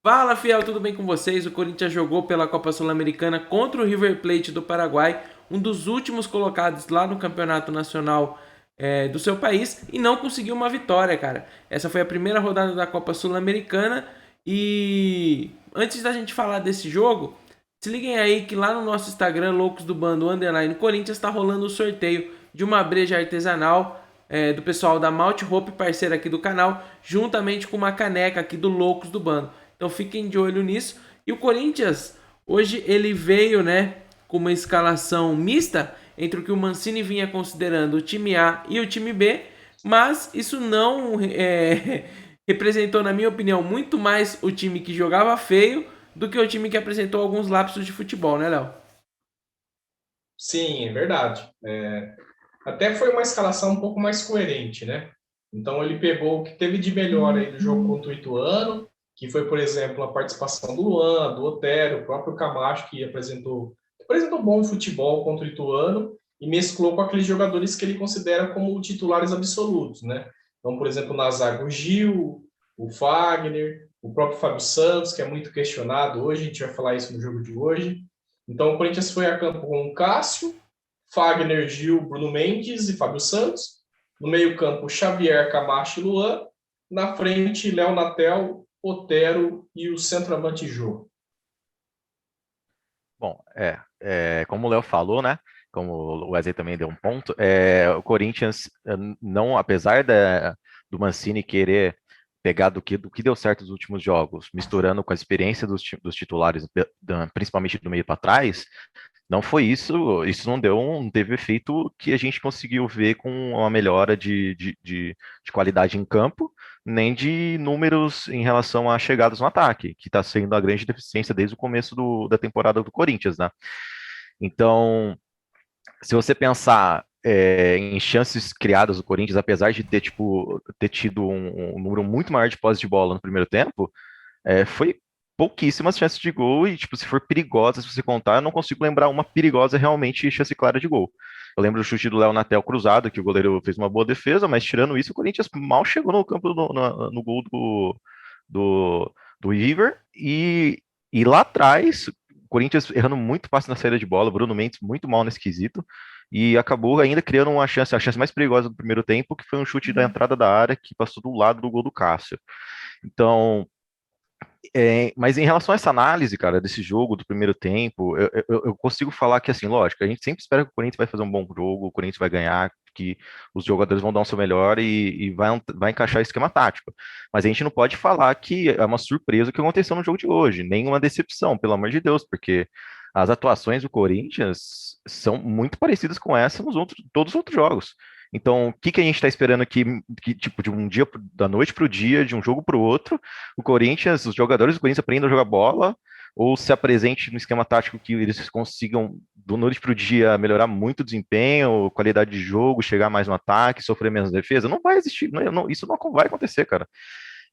Fala, fiel, tudo bem com vocês? O Corinthians jogou pela Copa Sul-Americana contra o River Plate do Paraguai, um dos últimos colocados lá no Campeonato Nacional do seu país, e não conseguiu uma vitória, cara. Essa foi a primeira rodada da Copa Sul-Americana e antes da gente falar desse jogo, se liguem aí que lá no nosso Instagram, Loucos do Bando Underline Corinthians, está rolando o sorteio de uma breja artesanal do pessoal da Malt Hope, parceira aqui do canal, juntamente com uma caneca aqui do Loucos do Bando. Então fiquem de olho nisso. E o Corinthians, hoje ele veio, né, com uma escalação mista entre o que o Mancini vinha considerando o time A e o time B, mas isso não representou, na minha opinião, muito mais o time que jogava feio do que o time que apresentou alguns lapsos de futebol, né, Léo? Sim, é verdade. Até foi uma escalação um pouco mais coerente, né? Então ele pegou o que teve de melhor aí do jogo contra o Ituano, que foi, por exemplo, a participação do Luan, do Otero, o próprio Camacho, que apresentou bom futebol contra o Ituano, e mesclou com aqueles jogadores que ele considera como titulares absolutos, né? Então, por exemplo, na zaga, o Gil, o Fagner, o próprio Fábio Santos, que é muito questionado hoje, a gente vai falar isso no jogo de hoje. Então, o Corinthians foi a campo com o Cássio, Fagner, Gil, Bruno Mendes e Fábio Santos. No meio-campo, Xavier, Camacho e Luan. Na frente, Léo Natel, Otero e o centroavante Jô. Bom, como o Léo falou, né? Como o Wesley também deu um ponto, o Corinthians, não, apesar do Mancini querer pegar do que deu certo nos últimos jogos, misturando com a experiência dos titulares, principalmente do meio para trás, não foi isso, isso não teve efeito que a gente conseguiu ver com uma melhora de qualidade em campo, nem de números em relação a chegadas no ataque, que está sendo a grande deficiência desde o começo da temporada do Corinthians, né? Então, se você pensar em chances criadas do Corinthians, apesar de ter tido um número muito maior de posse de bola no primeiro tempo, foi pouquíssimas chances de gol e, tipo, se for perigosa, se você contar, eu não consigo lembrar uma perigosa realmente chance clara de gol. Eu lembro do chute do Léo Natel cruzado, que o goleiro fez uma boa defesa, mas tirando isso, o Corinthians mal chegou no campo no gol do River e lá atrás, o Corinthians errando muito passe na saída de bola, Bruno Mendes muito mal nesse quesito, e acabou ainda criando a chance mais perigosa do primeiro tempo, que foi um chute da entrada da área que passou do lado do gol do Cássio. Então, mas em relação a essa análise, cara, desse jogo do primeiro tempo, eu consigo falar que, assim, lógico, a gente sempre espera que o Corinthians vai fazer um bom jogo, o Corinthians vai ganhar, que os jogadores vão dar o seu melhor e vai encaixar o esquema tático. Mas a gente não pode falar que é uma surpresa o que aconteceu no jogo de hoje, nem uma decepção, pelo amor de Deus, porque as atuações do Corinthians são muito parecidas com essa todos os outros jogos. Então, o que a gente está esperando aqui, tipo, de um dia, da noite para o dia, de um jogo para o outro, o Corinthians, os jogadores do Corinthians aprendam a jogar bola, ou se apresente no esquema tático que eles consigam, do noite para o dia, melhorar muito o desempenho, qualidade de jogo, chegar mais no ataque, sofrer menos defesa? Não vai existir, isso não vai acontecer, cara.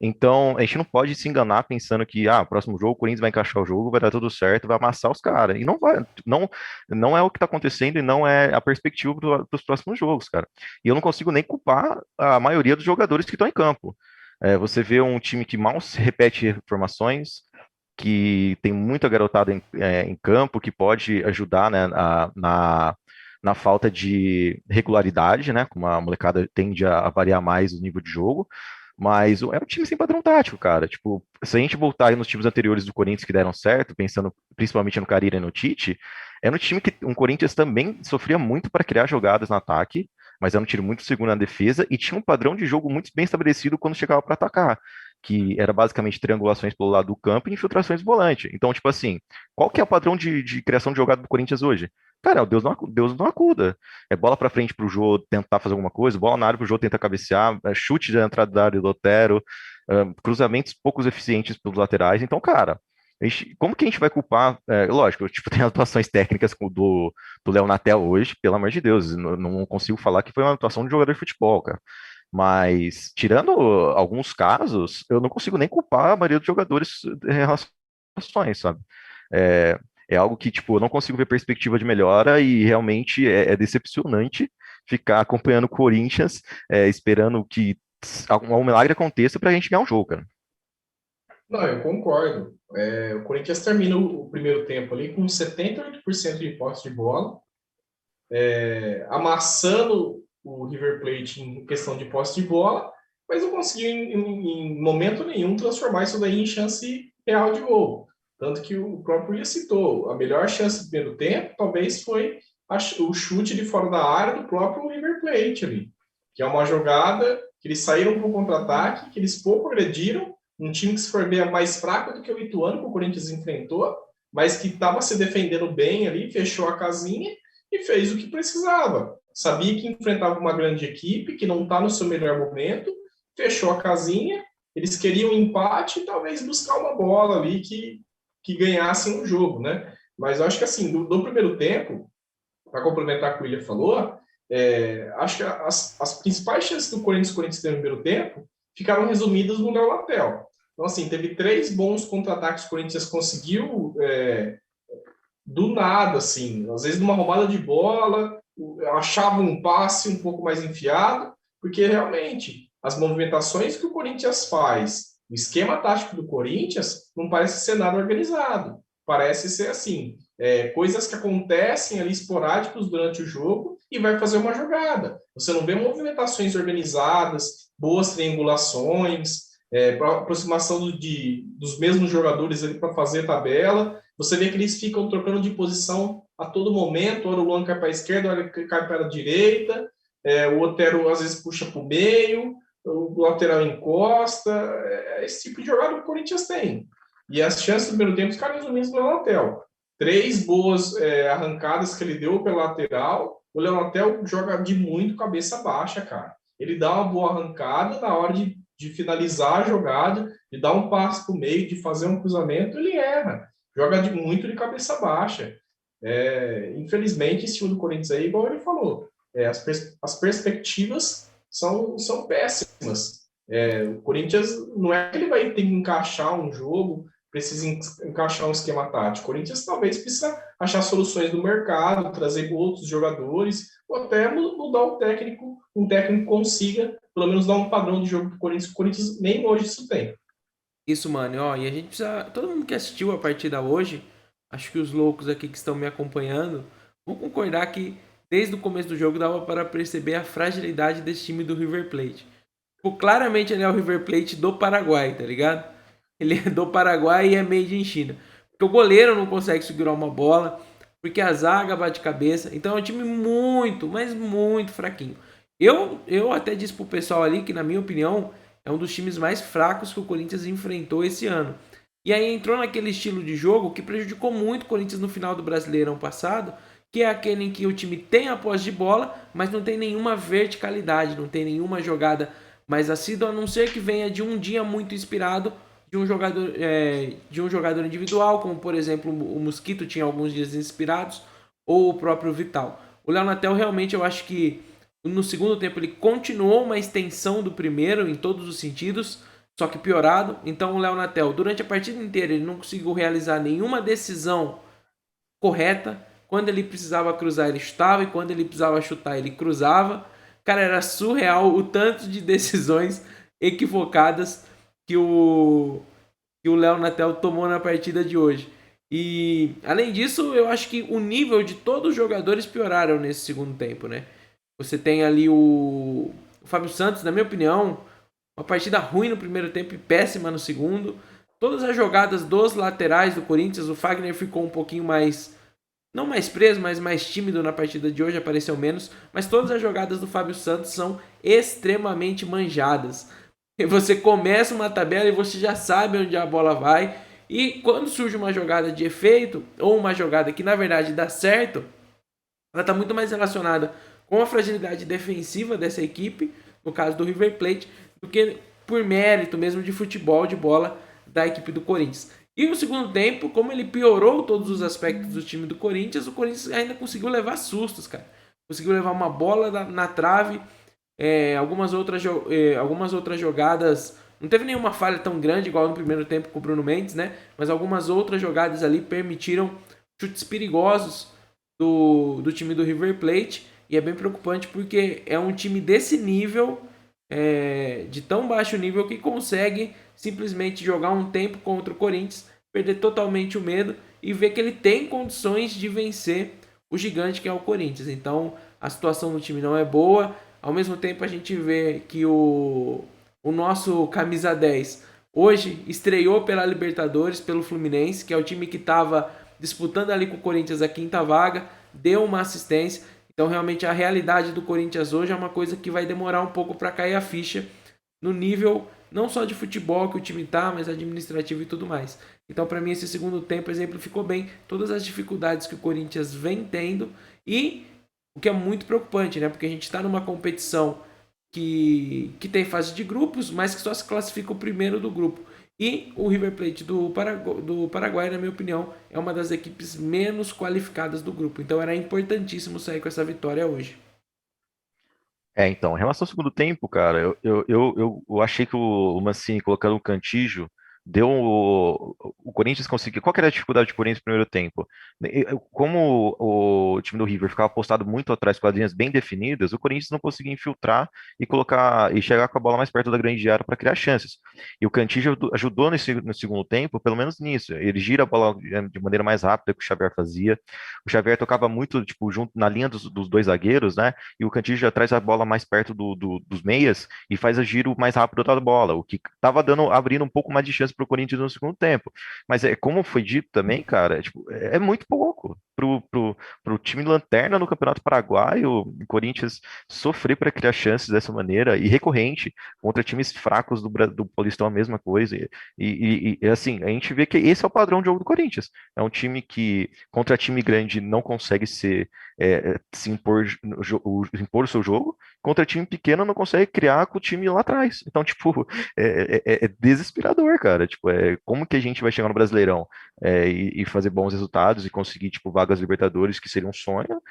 Então, a gente não pode se enganar pensando que, próximo jogo, o Corinthians vai encaixar o jogo, vai dar tudo certo, vai amassar os caras. E não vai, não é o que está acontecendo e não é a perspectiva para os próximos jogos, cara. E eu não consigo nem culpar a maioria dos jogadores que estão em campo. Você vê um time que mal se repete formações, que tem muita garotada em campo, que pode ajudar, né, na falta de regularidade, né? Como a molecada tende a variar mais o nível de jogo. Mas é um time sem padrão tático, cara. Tipo, se a gente voltar aí nos times anteriores do Corinthians que deram certo, pensando principalmente no Carille e no Tite, era um time que um Corinthians também sofria muito para criar jogadas no ataque, mas era um time muito seguro na defesa e tinha um padrão de jogo muito bem estabelecido quando chegava para atacar, que era basicamente triangulações pelo lado do campo e infiltrações do volante. Então, tipo assim, qual que é o padrão de criação de jogada do Corinthians hoje? Cara, Deus não acuda. É bola para frente pro Jô tentar fazer alguma coisa, bola na área pro Jô tentar cabecear, chute da entrada da área do Otero, cruzamentos poucos eficientes pelos laterais. Então, cara, como que a gente vai culpar? Lógico, tipo, tem atuações técnicas do Léo Natel hoje, pelo amor de Deus, não consigo falar que foi uma atuação de jogador de futebol, cara. Mas, tirando alguns casos, eu não consigo nem culpar a maioria dos jogadores em relação às ações, sabe? É, é algo que, tipo, eu não consigo ver perspectiva de melhora e realmente é decepcionante ficar acompanhando o Corinthians, esperando que algum milagre aconteça pra gente ganhar um jogo, cara. Não, eu concordo. O Corinthians termina o primeiro tempo ali com 78% de posse de bola, amassando o River Plate em questão de posse de bola, mas não conseguiu em momento nenhum transformar isso daí em chance real de gol. Tanto que o próprio Willian citou, a melhor chance do primeiro tempo talvez foi o chute de fora da área do próprio River Plate ali, que é uma jogada que eles saíram para o contra-ataque, que eles pouco agrediram, um time que se for bem mais fraco do que o Ituano, que o Corinthians enfrentou, mas que estava se defendendo bem ali, fechou a casinha e fez o que precisava. Sabia que enfrentava uma grande equipe, que não está no seu melhor momento, fechou a casinha, eles queriam um empate e talvez buscar uma bola ali que ganhassem o jogo, né? Mas eu acho que assim, do primeiro tempo, para complementar o que o Willian falou, acho que as principais chances do Corinthians teve no primeiro tempo ficaram resumidas no Léo Natel. Então, assim, teve 3 bons contra-ataques que o Corinthians conseguiu do nada, assim, às vezes numa roubada de bola, achava um passe um pouco mais enfiado, porque realmente as movimentações que o Corinthians faz, o esquema tático do Corinthians não parece ser nada organizado, parece ser assim, coisas que acontecem ali esporádicos durante o jogo e vai fazer uma jogada. Você não vê movimentações organizadas, boas triangulações, aproximação dos mesmos jogadores ali para fazer tabela. Você vê que eles ficam trocando de posição a todo momento, ora o Luan cai para a esquerda, ora ele cai para a direita, o Otero às vezes puxa para o meio, o lateral encosta, esse tipo de jogada que o Corinthians tem. E as chances do primeiro tempo ficaram resumidas no Leonatel. 3 boas arrancadas que ele deu pela lateral, o Leonatel joga de muito cabeça baixa, cara. Ele dá uma boa arrancada na hora de finalizar a jogada, de dar um passe para o meio, de fazer um cruzamento, ele erra. Joga muito de cabeça baixa. Infelizmente, esse time do Corinthians aí, igual ele falou, as perspectivas são péssimas. O Corinthians não é que ele vai ter que encaixar um jogo, precisa encaixar um esquema tático. O Corinthians talvez precisa achar soluções no mercado, trazer outros jogadores, ou até mudar o técnico, um técnico consiga pelo menos dar um padrão de jogo para o Corinthians. O Corinthians nem hoje isso tem. Isso, mano, ó, e a gente precisa. Todo mundo que assistiu a partida hoje, acho que os loucos aqui que estão me acompanhando, vão concordar que desde o começo do jogo dava para perceber a fragilidade desse time do River Plate. Tipo, claramente ele é o River Plate do Paraguai, tá ligado? Ele é do Paraguai e é made in China. Porque o goleiro não consegue segurar uma bola, porque a zaga bate cabeça. Então é um time muito, mas muito fraquinho. Eu até disse pro pessoal ali que, na minha opinião, é um dos times mais fracos que o Corinthians enfrentou esse ano. E aí entrou naquele estilo de jogo que prejudicou muito o Corinthians no final do Brasileirão passado, que é aquele em que o time tem a posse de bola, mas não tem nenhuma verticalidade, não tem nenhuma jogada mais assídua, a não ser que venha de um dia muito inspirado de um jogador individual, como por exemplo o Mosquito tinha alguns dias inspirados, ou o próprio Vital. O Léo Natel realmente eu acho que no segundo tempo ele continuou uma extensão do primeiro em todos os sentidos, só que piorado. Então o Léo Natel, durante a partida inteira, ele não conseguiu realizar nenhuma decisão correta. Quando ele precisava cruzar, ele chutava, e quando ele precisava chutar, ele cruzava. Cara, era surreal o tanto de decisões equivocadas que o Léo Natel tomou na partida de hoje. E além disso, eu acho que o nível de todos os jogadores pioraram nesse segundo tempo, né? Você tem ali o Fábio Santos, na minha opinião, uma partida ruim no primeiro tempo e péssima no segundo. Todas as jogadas dos laterais do Corinthians, o Fagner ficou um pouquinho mais, não mais preso, mas mais tímido na partida de hoje, apareceu menos. Mas todas as jogadas do Fábio Santos são extremamente manjadas. E você começa uma tabela e você já sabe onde a bola vai. E quando surge uma jogada de efeito, ou uma jogada que na verdade dá certo, ela está muito mais relacionada com a fragilidade defensiva dessa equipe, no caso do River Plate, do que por mérito mesmo de futebol, de bola da equipe do Corinthians. E no segundo tempo, como ele piorou todos os aspectos do time do Corinthians, o Corinthians ainda conseguiu levar sustos, cara. Conseguiu levar uma bola na trave, algumas outras jogadas. Não teve nenhuma falha tão grande igual no primeiro tempo com o Bruno Mendes, né? Mas algumas outras jogadas ali permitiram chutes perigosos do time do River Plate. E é bem preocupante porque é um time desse nível, de tão baixo nível, que consegue simplesmente jogar um tempo contra o Corinthians, perder totalmente o medo e ver que ele tem condições de vencer o gigante que é o Corinthians. Então a situação do time não é boa. Ao mesmo tempo a gente vê que o nosso camisa 10 hoje estreou pela Libertadores, pelo Fluminense, que é o time que estava disputando ali com o Corinthians a quinta vaga, deu uma assistência. Então realmente a realidade do Corinthians hoje é uma coisa que vai demorar um pouco para cair a ficha no nível não só de futebol que o time tá, mas administrativo e tudo mais. Então, para mim, esse segundo tempo exemplificou bem todas as dificuldades que o Corinthians vem tendo e o que é muito preocupante, né? Porque a gente está numa competição que tem fase de grupos, mas que só se classifica o primeiro do grupo. E o River Plate do Paraguai, na minha opinião, é uma das equipes menos qualificadas do grupo. Então era importantíssimo sair com essa vitória hoje. Então, em relação ao segundo tempo, cara, eu achei que o Mancini colocando o Cantillo deu o Corinthians conseguiu. Qual que era a dificuldade do Corinthians no primeiro tempo? Como o time do River ficava postado muito atrás, com as linhas bem definidas, o Corinthians não conseguia infiltrar e colocar e chegar com a bola mais perto da grande área para criar chances. E o Cantillo ajudou no segundo tempo, pelo menos nisso. Ele gira a bola de maneira mais rápida que o Xavier fazia. O Xavier tocava muito, tipo, junto na linha dos dois zagueiros, né? E o Cantillo já traz a bola mais perto dos meias e faz o giro mais rápido da bola, o que estava abrindo um pouco mais de chance para o Corinthians no segundo tempo. Mas como foi dito também, cara, tipo, é muito pouco pro time lanterna no Campeonato Paraguaio, o Corinthians sofrer para criar chances dessa maneira e recorrente contra times fracos do Paulistão a mesma coisa. Assim, a gente vê que esse é o padrão de jogo do Corinthians. É um time que contra time grande não consegue se impor o seu jogo, contra time pequeno não consegue criar com o time lá atrás. Então, tipo, é desesperador, cara. Tipo, como que a gente vai chegar no Brasileirão e fazer bons resultados e conseguir, tipo, vagas Libertadores, que seria um sonho,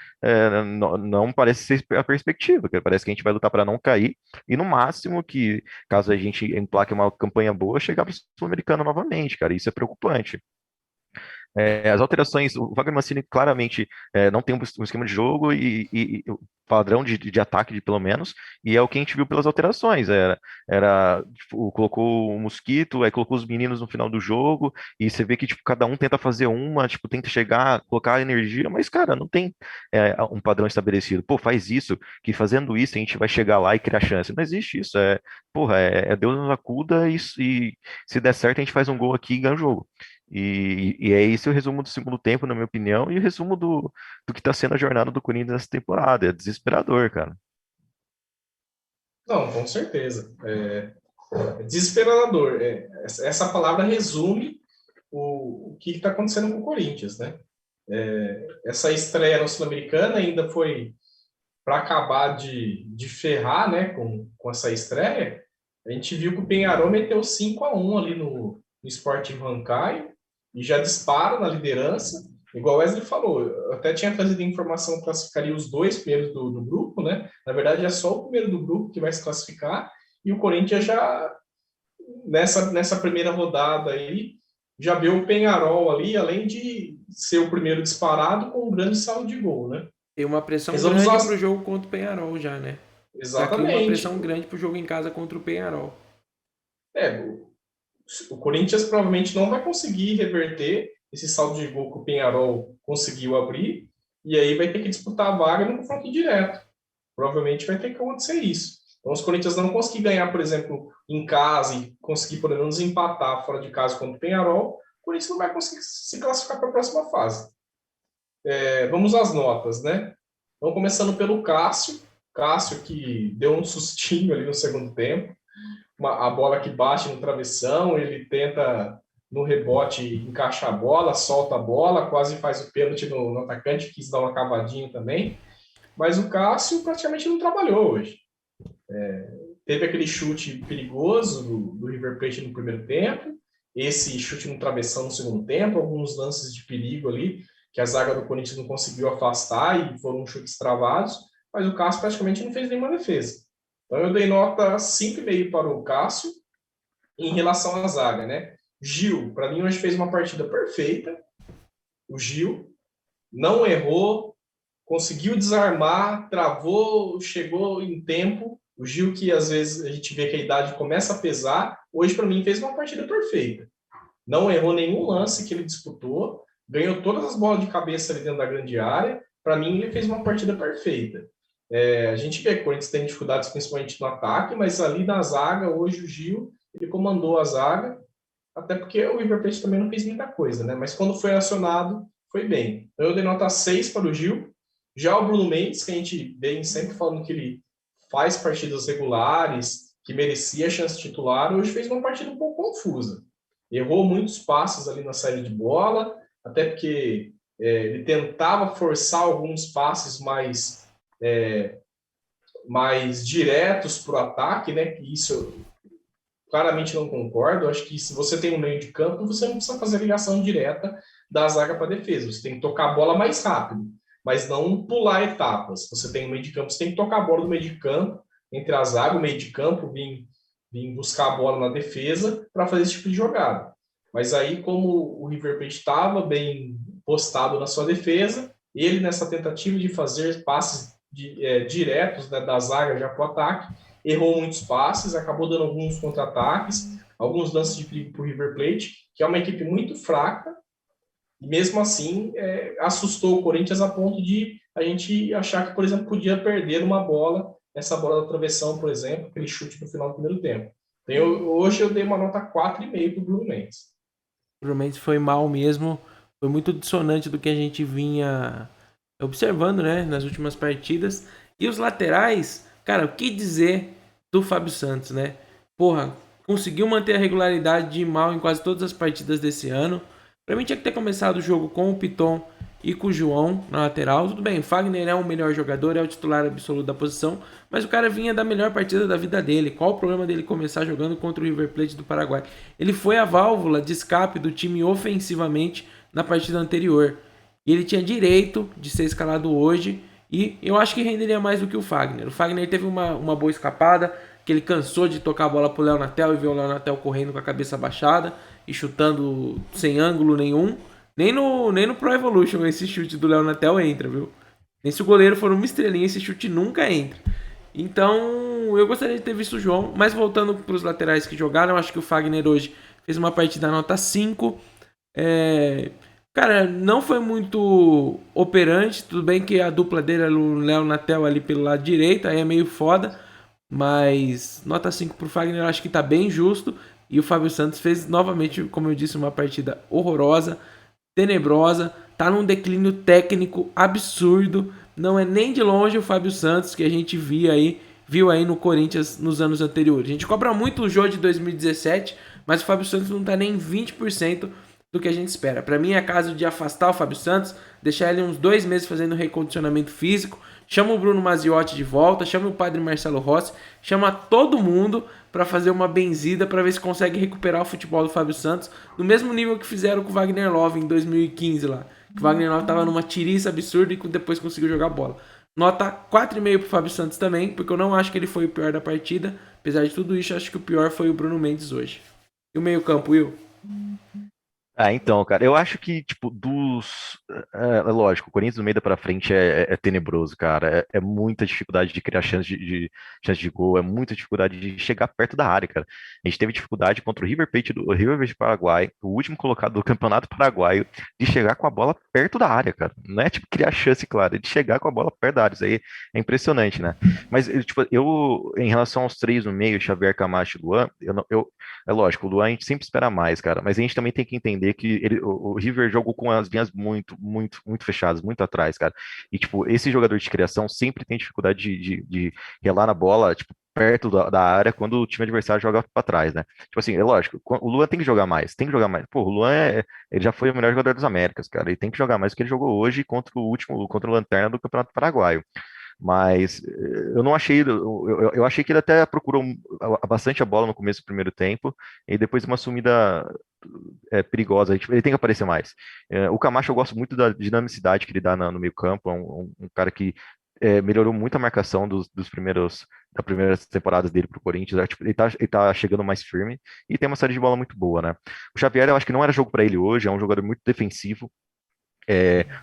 não parece ser a perspectiva, cara. Parece que a gente vai lutar para não cair e no máximo que, caso a gente emplaque uma campanha boa, chegar para o Sul-Americano novamente, cara. Isso é preocupante. As alterações, o Wagner Mancini claramente não tem um esquema de jogo e padrão de ataque, pelo menos, e é o que a gente viu pelas alterações. Tipo, colocou o Mosquito, aí colocou os meninos no final do jogo, e você vê que tipo, cada um tenta fazer uma, tipo, tenta chegar, colocar energia, mas, cara, não tem um padrão estabelecido. Pô, faz isso, que fazendo isso a gente vai chegar lá e criar chance. Não existe isso. Porra, Deus nos acuda e se der certo a gente faz um gol aqui e ganha o jogo. E é esse o resumo do segundo tempo, na minha opinião, e o resumo do que está sendo a jornada do Corinthians nessa temporada. É desesperador, cara. Não, com certeza. É desesperador. Essa palavra resume o que está acontecendo com o Corinthians, né? Essa estreia no Sul-Americana ainda foi para acabar de ferrar, né, com essa estreia. A gente viu que o Peñarol meteu 5-1 ali no Sporting Huancayo e já dispara na liderança. Igual o Wesley falou, eu até tinha trazido a informação que classificaria os dois primeiros do grupo, né? Na verdade, é só o primeiro do grupo que vai se classificar, e o Corinthians já, nessa primeira rodada aí, já viu o Peñarol ali, além de ser o primeiro disparado, com um grande saldo de gol, né? Tem uma pressão grande pro jogo contra o Penharol já, né? Exatamente. Já uma pressão grande pro jogo em casa contra o Penharol. O Corinthians provavelmente não vai conseguir reverter esse saldo de gol que o Peñarol conseguiu abrir, e aí vai ter que disputar a vaga no confronto direto. Provavelmente vai ter que acontecer isso. Então, se o Corinthians não conseguir ganhar, por exemplo, em casa e conseguir, por exemplo, desempatar fora de casa contra o Peñarol, o Corinthians não vai conseguir se classificar para a próxima fase. Vamos às notas, né? Então, começando pelo Cássio. Cássio que deu um sustinho ali no segundo tempo. A bola que bate no travessão, ele tenta no rebote encaixar a bola, solta a bola, quase faz o pênalti no atacante, quis dar uma cavadinha também, mas o Cássio praticamente não trabalhou hoje. Teve aquele chute perigoso do River Plate no primeiro tempo, esse chute no travessão no segundo tempo, alguns lances de perigo ali, que a zaga do Corinthians não conseguiu afastar e foram chutes travados, mas o Cássio praticamente não fez nenhuma defesa. Então eu dei nota 5,5 para o Cássio em relação à zaga, né? Gil, para mim, hoje fez uma partida perfeita. O Gil não errou, conseguiu desarmar, travou, chegou em tempo O Gil, que às vezes a gente vê que a idade começa a pesar, hoje para mim fez uma partida perfeita. Não errou nenhum lance que ele disputou, ganhou todas as bolas de cabeça ali dentro da grande área. Para mim, ele fez uma partida perfeita. A gente vê que o Corinthians tem dificuldades principalmente no ataque, mas ali na zaga, hoje o Gil, ele comandou a zaga, até porque o River Plate também não fez muita coisa, né? Mas quando foi acionado, foi bem. Então eu dei nota 6 para o Gil. Já o Bruno Mendes, que a gente vem sempre falando que ele faz partidas regulares, que merecia a chance titular, hoje fez uma partida um pouco confusa. Errou muitos passes ali na saída de bola, até porque ele tentava forçar alguns passes mais diretos para o ataque, né? Isso eu claramente não concordo. Eu acho que se você tem um meio de campo, você não precisa fazer ligação direta da zaga para a defesa. Você tem que tocar a bola mais rápido, mas não pular etapas. Você tem um meio de campo, você tem que tocar a bola no meio de campo, entre a zaga e o meio de campo, vir buscar a bola na defesa para fazer esse tipo de jogada. Mas aí, como o River Plate estava bem postado na sua defesa, ele nessa tentativa de fazer passes diretos, né, da zaga já para o ataque, errou muitos passes, acabou dando alguns contra-ataques, alguns lances de perigo para o River Plate, que é uma equipe muito fraca, e mesmo assim assustou o Corinthians a ponto de a gente achar que, por exemplo, podia perder uma bola, essa bola da travessão, por exemplo, aquele chute no final do primeiro tempo. Então, hoje eu dei uma nota 4,5 para o Bruno Mendes. O Bruno Mendes foi mal mesmo, foi muito dissonante do que a gente vinha observando, né, nas últimas partidas. E os laterais, cara, o que dizer do Fábio Santos, né? Porra, conseguiu manter a regularidade de mal em quase todas as partidas desse ano. Pra mim tinha que ter começado o jogo com o Piton e com o João na lateral. Tudo bem, o Fagner é o melhor jogador, é o titular absoluto da posição, mas o cara vinha da melhor partida da vida dele. Qual o problema dele começar jogando contra o River Plate do Paraguai? Ele foi a válvula de escape do time ofensivamente na partida anterior. E ele tinha direito de ser escalado hoje. E eu acho que renderia mais do que o Fagner. O Fagner teve uma boa escapada, que ele cansou de tocar a bola pro Léo Natel e ver o Léo Natel correndo com a cabeça baixada e chutando sem ângulo nenhum. Nem no Pro Evolution esse chute do Léo Natel entra, viu? Nem se o goleiro for uma estrelinha, esse chute nunca entra. Então, eu gostaria de ter visto o João. Mas voltando para os laterais que jogaram, eu acho que o Fagner hoje fez uma partida nota 5. Cara, não foi muito operante. Tudo bem que a dupla dele era o Léo Natel ali pelo lado direito, aí é meio foda. Mas nota 5 pro Fagner, eu acho que tá bem justo. E o Fábio Santos fez novamente, como eu disse, uma partida horrorosa, tenebrosa. Tá num declínio técnico absurdo. Não é nem de longe o Fábio Santos que a gente viu aí no Corinthians nos anos anteriores. A gente cobra muito o jogo de 2017, mas o Fábio Santos não tá nem 20% do que a gente espera. Para mim é caso de afastar o Fábio Santos, deixar ele uns 2 meses fazendo recondicionamento físico, chama o Bruno Maziotti de volta, chama o Padre Marcelo Rossi, chama todo mundo para fazer uma benzida para ver se consegue recuperar o futebol do Fábio Santos no mesmo nível que fizeram com o Wagner Love em 2015 lá. Que o Wagner Love tava numa tiriça absurda e depois conseguiu jogar bola. Nota 4,5 pro Fábio Santos também, porque eu não acho que ele foi o pior da partida. Apesar de tudo isso, acho que o pior foi o Bruno Mendes hoje. E o meio-campo, Will? Então, cara, eu acho que, tipo, lógico, o Corinthians do meio pra frente é tenebroso, cara. É muita dificuldade de criar chance de gol, é muita dificuldade de chegar perto da área, cara. A gente teve dificuldade contra o River Plate do Paraguai, o último colocado do Campeonato Paraguaio, de chegar com a bola perto da área, cara. Não é, tipo, criar chance, claro, é de chegar com a bola perto da área. Isso aí é impressionante, né? Mas, tipo, em relação aos três no meio, Xavier, Camacho e Luan, é lógico, o Luan a gente sempre espera mais, cara, mas a gente também tem que entender que o River jogou com as linhas muito, muito, muito fechadas, muito atrás, cara. E, tipo, esse jogador de criação sempre tem dificuldade de relar na bola, tipo, perto da área quando o time adversário joga pra trás, né? Tipo assim, é lógico, o Luan tem que jogar mais, tem que jogar mais. Pô, o Luan, ele já foi o melhor jogador das Américas, cara, ele tem que jogar mais do que ele jogou hoje contra o Lanterna do Campeonato Paraguaio. Mas eu não achei. Eu achei que ele até procurou bastante a bola no começo do primeiro tempo, e depois uma sumida perigosa. Tipo, ele tem que aparecer mais. O Camacho, eu gosto muito da dinamicidade que ele dá no meio-campo. É um cara que melhorou muito a marcação das primeiras temporadas dele pro Corinthians. Tipo, ele tá chegando mais firme e tem uma saída de bola muito boa, né? O Xavier, eu acho que não era jogo para ele hoje, é um jogador muito defensivo.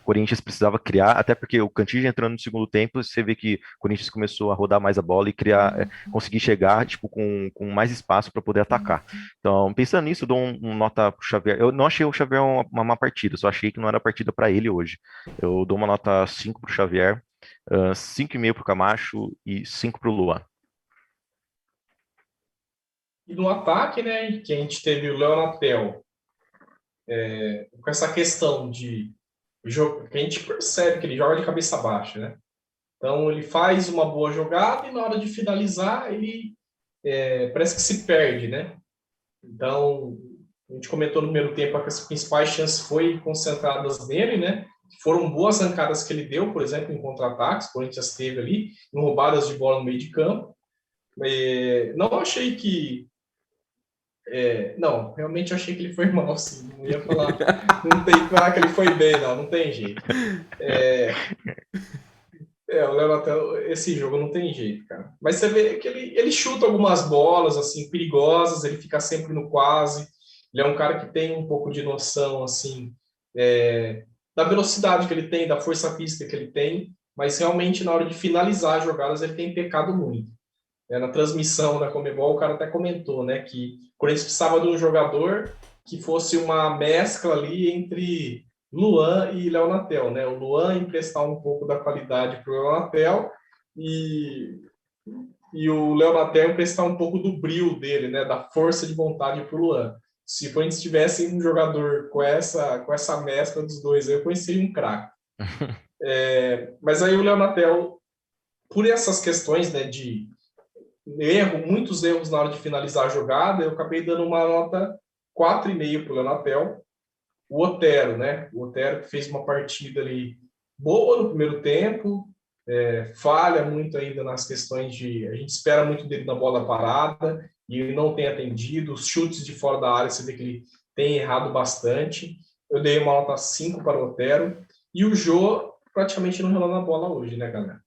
O Corinthians precisava criar, até porque o Cantillo entrando no segundo tempo, você vê que o Corinthians começou a rodar mais a bola e criar, conseguir chegar tipo, com mais espaço para poder atacar. Então, pensando nisso, eu dou um nota pro Xavier. Eu não achei o Xavier uma má partida, só achei que não era partida para ele hoje. Eu dou uma nota 5 pro Xavier, 5,5 pro Camacho e 5 pro Luan. E no ataque, né, que a gente teve o Leonatel, com essa questão de jogo, que a gente percebe que ele joga de cabeça baixa, né? Então ele faz uma boa jogada e na hora de finalizar ele parece que se perde, né? Então a gente comentou no primeiro tempo que as principais chances foram concentradas nele, né? Foram boas arrancadas que ele deu, por exemplo, em contra-ataques, o Corinthians teve ali, em roubadas de bola no meio de campo. Não achei que não, realmente eu achei que ele foi mal, sim. Não ia falar. Não tem que falar que ele foi bem, não tem jeito. O Leonatel, esse jogo não tem jeito, cara. Mas você vê que ele chuta algumas bolas, assim, perigosas, ele fica sempre no quase. Ele é um cara que tem um pouco de noção, assim, da velocidade que ele tem, da força física que ele tem, mas realmente na hora de finalizar as jogadas ele tem pecado muito. Na transmissão da Conmebol, o cara até comentou, né, que o Corinthians precisava de um jogador que fosse uma mescla ali entre Luan e Leonatel, né? O Luan emprestar um pouco da qualidade para o Leonatel e o Leonatel emprestar um pouco do brilho dele, né, da força de vontade para o Luan. Se o Corinthians tivesse um jogador com essa mescla dos dois, eu conheceria um craque. Mas aí o Leonatel, por essas questões, né, de muitos erros na hora de finalizar a jogada, eu acabei dando uma nota 4,5 para o Leonatel. O Otero, né? O Otero que fez uma partida ali boa no primeiro tempo, falha muito ainda nas questões a gente espera muito dele na bola parada e ele não tem atendido. Os chutes de fora da área, você vê que ele tem errado bastante. Eu dei uma nota 5 para o Otero. E o Jô praticamente não rolou na bola hoje, né, galera?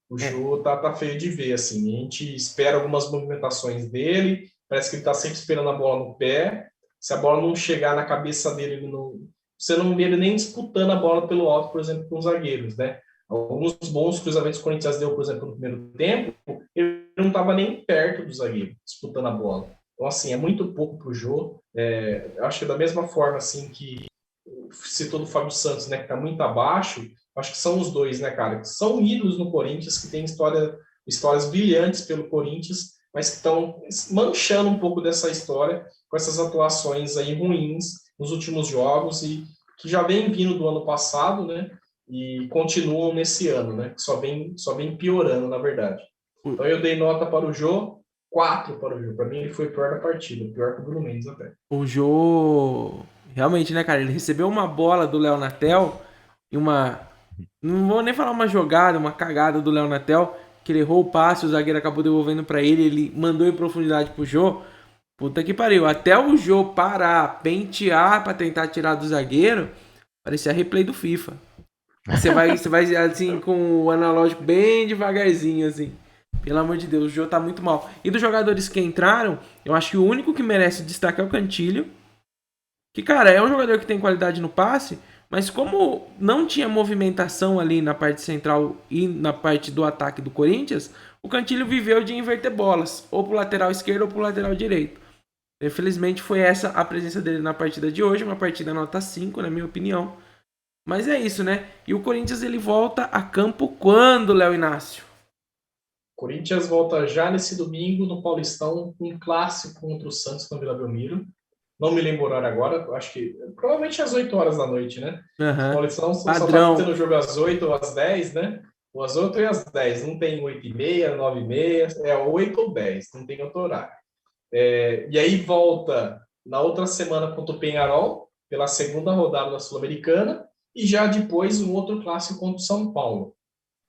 O Jô tá feio de ver, assim. A gente espera algumas movimentações dele, parece que ele tá sempre esperando a bola no pé. Se a bola não chegar na cabeça dele, você não vê ele nem disputando a bola pelo alto, por exemplo, com os zagueiros, né? Alguns bons cruzamentos que o Corinthians deu, por exemplo, no primeiro tempo, ele não estava nem perto do zagueiro, disputando a bola. Então, assim, é muito pouco para o Jô. Eu acho que da mesma forma, assim, que citou do Fábio Santos, né, que está muito abaixo, acho que são os dois, né, cara? Que são ídolos no Corinthians, que têm histórias brilhantes pelo Corinthians, mas que estão manchando um pouco dessa história com essas atuações aí ruins nos últimos jogos e que já vem vindo do ano passado, né? E continuam nesse ano, né? Que só vem piorando, na verdade. Então eu dei nota para o Jô, 4 para o Jô. Para mim ele foi o pior da partida, pior que o Bruno Mendes até. O Jô, realmente, né, cara? Ele recebeu uma bola do Leonatel e não vou nem falar uma jogada, uma cagada do Leonatel, que ele errou o passe, o zagueiro acabou devolvendo para ele mandou em profundidade pro Jô. Puta que pariu. Até o Jô parar, pentear para tentar tirar do zagueiro, parecia replay do FIFA. Você vai assim com o analógico bem devagarzinho, assim. Pelo amor de Deus, o Jô tá muito mal. E dos jogadores que entraram, eu acho que o único que merece destaque é o Cantilho. Que, cara, é um jogador que tem qualidade no passe, mas como não tinha movimentação ali na parte central e na parte do ataque do Corinthians, o Cantilho viveu de inverter bolas, ou pro lateral esquerdo ou pro lateral direito. Infelizmente foi essa a presença dele na partida de hoje, uma partida nota 5, na minha opinião. Mas é isso, né? E o Corinthians ele volta a campo quando, Léo Inácio? Corinthians volta já nesse domingo no Paulistão, um clássico contra o Santos no Vila Belmiro. Não me lembro o horário agora, acho que provavelmente às 8 horas da noite, né? Uhum. O Paulistão só Padrão. tá tendo jogo às 8 ou às 10, né? Ou às 8 e às 10. Não tem 8h30, 9h30, 8 ou 10, não tem outro horário. E aí volta na outra semana contra o Peñarol, pela segunda rodada da Sul-Americana, e já depois um outro clássico contra o São Paulo.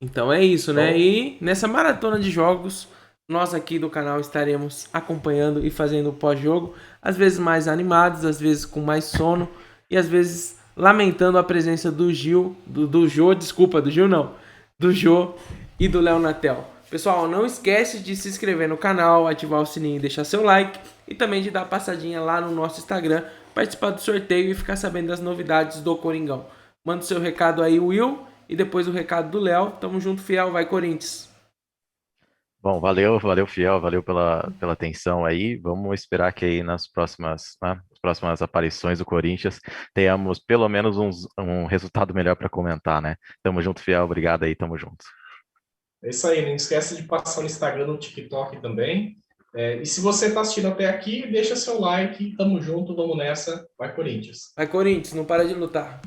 Então é isso, né? E nessa maratona de jogos, nós aqui do canal estaremos acompanhando e fazendo o pós-jogo, às vezes mais animados, às vezes com mais sono e às vezes lamentando a presença do Jô e do Leonatel. Pessoal, não esquece de se inscrever no canal, ativar o sininho e deixar seu like e também de dar uma passadinha lá no nosso Instagram, participar do sorteio e ficar sabendo das novidades do Coringão. Manda o seu recado aí, Will, e depois o recado do Léo. Tamo junto, fiel, vai Corinthians. Bom, valeu, Fiel, valeu pela atenção aí. Vamos esperar que aí nas próximas aparições do Corinthians tenhamos pelo menos um resultado melhor para comentar, né? Tamo junto, Fiel, obrigado aí, tamo junto. É isso aí, não esquece de passar no Instagram, no TikTok também. E se você está assistindo até aqui, deixa seu like, tamo junto, vamos nessa, vai Corinthians. Vai Corinthians, não para de lutar.